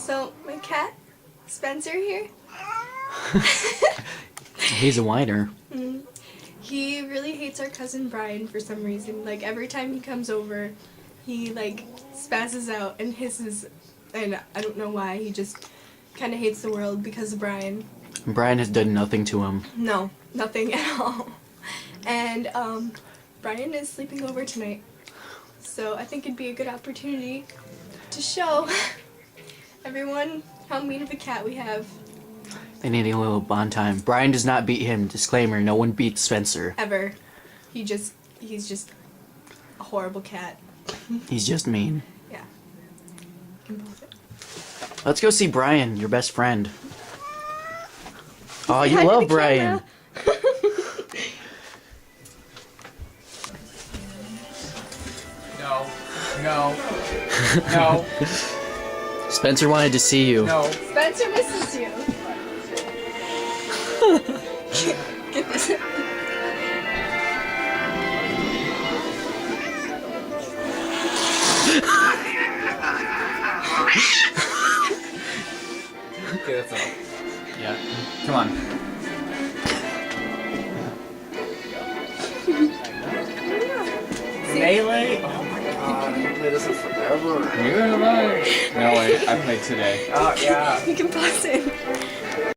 So, my cat, Spencer here. He's a whiner. He really hates our cousin Brian for some reason. Like, every time he comes over, he, like, spazzes out and hisses. And I don't know why. He just kind of hates the world because of Brian. Brian has done nothing to him. No, nothing at all. And, Brian is sleeping over tonight. So I think it'd be a good opportunity to show everyone how mean of a cat we have. They need a little bond time. Brian does not beat him. Disclaimer, no one beats Spencer. Ever. He's just a horrible cat. He's just mean. Yeah. You can pause it. Let's go see Brian, your best friend. Oh, you Behind love the Brian. No. No. Spencer wanted to see you. No. Spencer misses you. Get this. Okay, that's all. Yeah. Come on. Melee? Oh my god, I haven't played this in forever. Neither have I. No, wait, I played today. Oh, yeah. You can pause it.